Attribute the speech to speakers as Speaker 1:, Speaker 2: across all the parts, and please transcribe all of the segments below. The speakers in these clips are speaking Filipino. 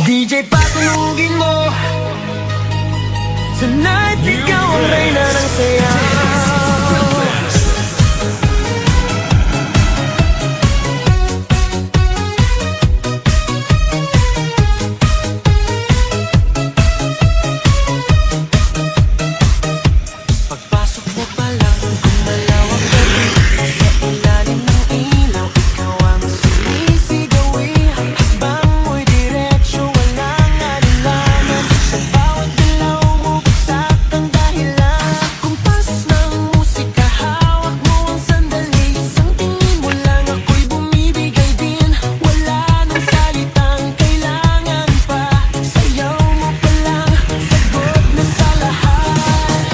Speaker 1: DJ patunugin mo, tonight ikaw ang reyna ng sayaw. Pagpasok mo pa lang, gumalaw ang gabi. Sa ilalim ng ilaw, ikaw ang sumisigawi. Hakbang mo'y diretsyo, walang alinlangan. Sa bawat galaw mo, bagsak ang dahilan. Kumpas ng musika, hawak mo ang sandali. Isang tingin mo lang, ako'y bumibigay din. Wala nang salitang kailangan pa. Sayaw mo pa lang, sagot na sa lahat.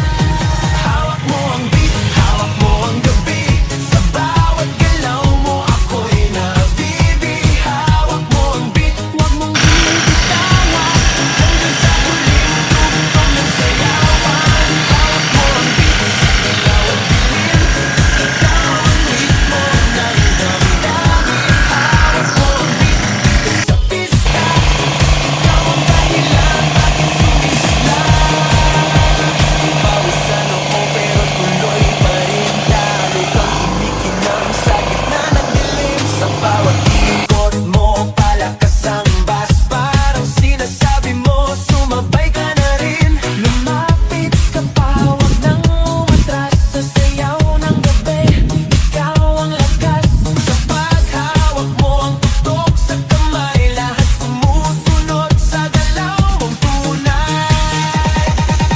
Speaker 1: Hawak mo ang beat, hawak mo ang gabi. Sa bawat galaw mo, ako'y nabibi. Hawak mo ang beat, huwag mong bibitawan. Hanggang sa huling tugtog ng sayawan. Hawak mo ang beat, sa ilaw at dilim. Ikaw ang ritmo ng dami-dami. Hawak mo ang beat, dito sa pista. Ikaw ang dahilan, bakit sumisigla. Pawis sa noo pero tuloy pa rin. Lalo kang kumikinang sa gitna ng dilim. Sa bawat ikot mo, palakas ang bas. Parang sinasabi mo, sumabay ka na rin. Lumapit ka pa, huwag nang umatras. Sa sayaw ng gabi, ikaw ang lakas. Sa paghawak mo ang tutok sa kamay, lahat sumusunod sa galaw mong tunay.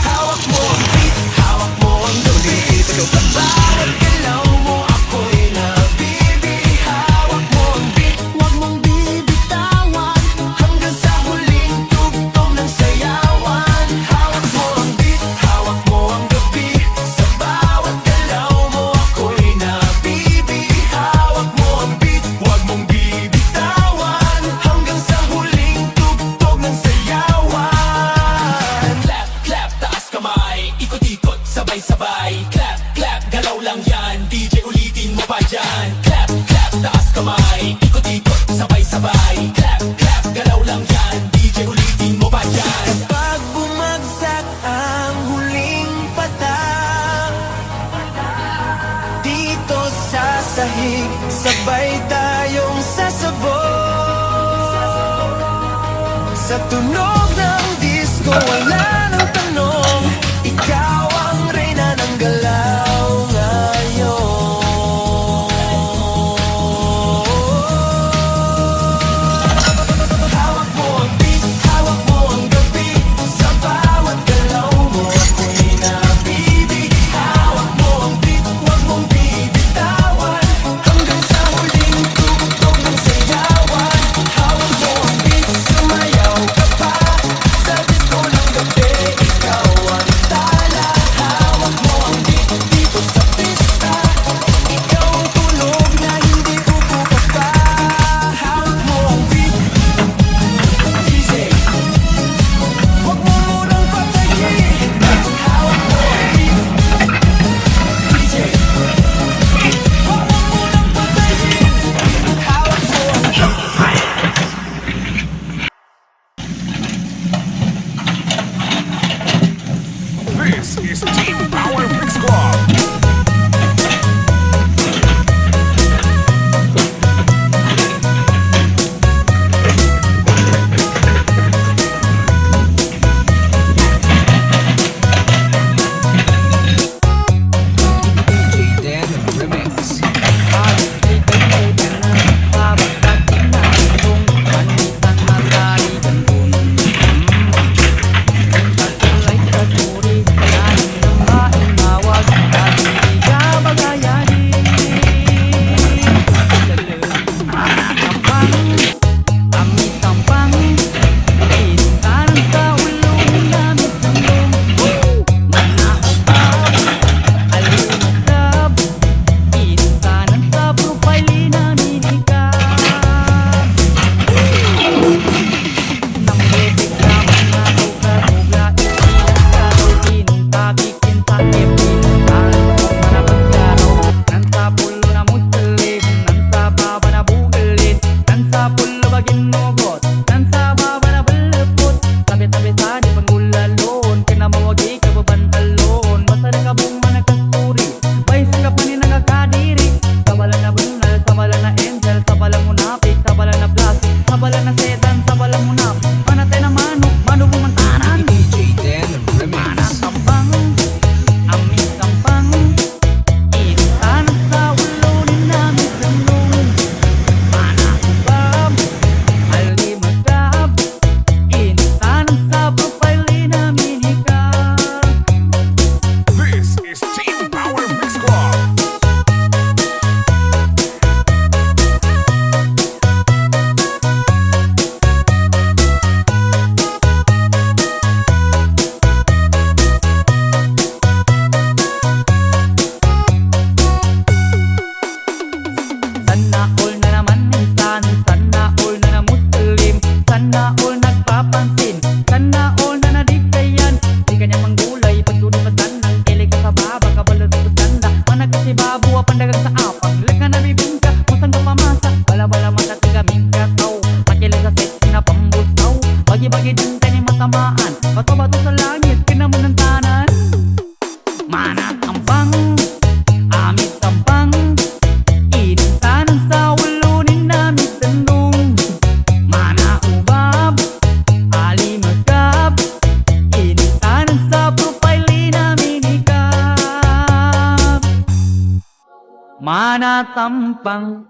Speaker 1: Hawak mo ang beat, hawak mo ang gabi. Sa bawat galaw mo, ako'y nabibi. Hawak mo ang beat, huwag mong bibitawan. Hanggang sa huling tugtog ng sayawan. Hawak mo ang beat, hawak mo ang gabi. Sa bawat galaw mo, ako'y nabibi. Hawak mo ang beat, huwag mong bibitawan. Hanggang sa huling tugtog ng sayawan.
Speaker 2: Clap, clap, taas kamay. Ikot-ikot, sabay-sabay. Clap, clap, galaw lang yan. DJ ulitin mo pa dyan. Clap, clap, taas kamay. Ikot-ikot, sabay-sabay. Clap, clap, galaw lang yan. DJ ulitin mo pa dyan.
Speaker 1: Pag bumagsak ang huling patak, dito sa sahig, sabay tayong sasabog. Sa tunog ng disco, wala nang tanong. Ikaw ang reyna ng galaw ngayon. Hawak mo ang beat, hawak mo ang gabi. Sa bawat galaw mo, ako'y nabibi. Hawak mo ang beat, huwag mong bibitawan. Hanggang sa huling tugtog ng sayawan. Hawak mo ang beat, sumayaw ka pa.
Speaker 3: manatampang